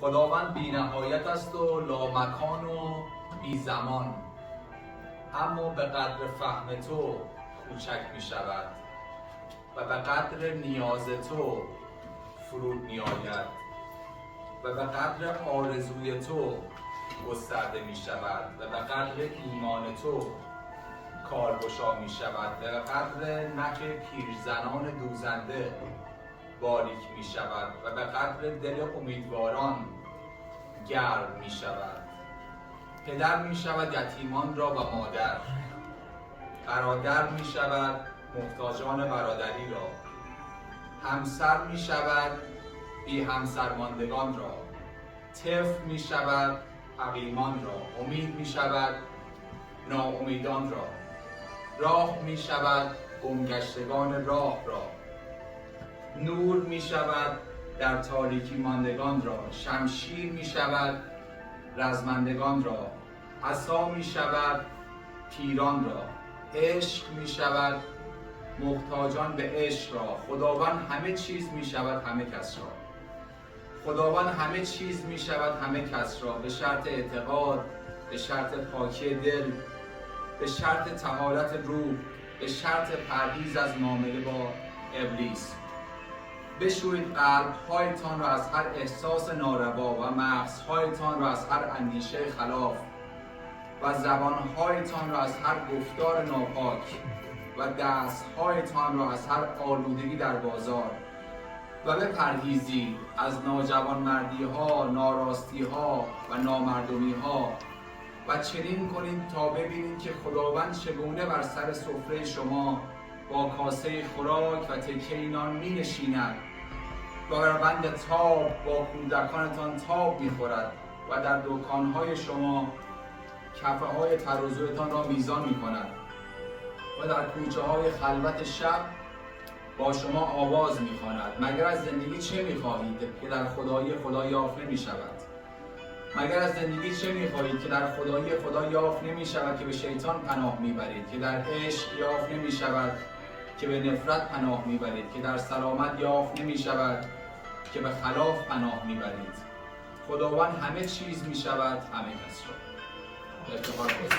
خداوند بی نهایت است و لامکان و بی زمان، اما به قدر فهم تو کوچک می شود و به قدر نیاز تو فرود می آید و به قدر آرزوی تو گسترده می شود و به قدر ایمان تو کارگشا می شود و به قدر نخ پیرزنان دوزنده باریک می شود و به قدر دل امیدواران گرم می شود. پدر می شود یتیمان را و مادر، برادر می شود محتاجان برادری را، همسر می شود بی همسر ماندگان را، طفل می شود حقیمان را، امید می شود ناامیدان را، راه می شود گمگشتگان راه را، نور می شود در تاریکی ماندگان را، شمشیر می شود رزمندگان را، عصا می شود پیران را، عشق می شود محتاجان به عشق را. خداوند همه چیز می شود همه کس را. خداوند همه چیز می شود همه کس را، به شرط اعتقاد، به شرط پاکی دل، به شرط طهارت روح، به شرط پرهیز از معامله با ابلیس. بشویید قلب‌هایتان را از هر احساس ناروا و مغزهایتان را از هر اندیشه خلاف و زبانهایتان را از هر گفتار ناپاک و دستهایتان را از هر آلودگی در بازار و بپرهیزید از ناجوانمردی‌ها، ناراستی‌ها و نامردمی‌ها و چنین کنید تا ببینید که خداوند چگونه بر سر سفره شما با کاسه خوراک و تکه نان می نشیند و بر بند تاب با کودکانتان تاب می خورد و در دکانهای شما کفه های ترازویتان را میزان می کند و در کوچه های خلوت شب با شما آواز می خواند. مگر از زندگی چه می خواهید که در خدای خدا یافت نمی شود؟ مگر از زندگی چه می خواهید که در خدای خدا یافت نمی شود که به شیطان پناه می برید، که در عشق یافت نمی شود که به نفرت پناه می برید، که در سلامت یافت نمی شود که به خلاف پناه می برید. خداوند همه چیز می شود همه کس را. افتخار خود.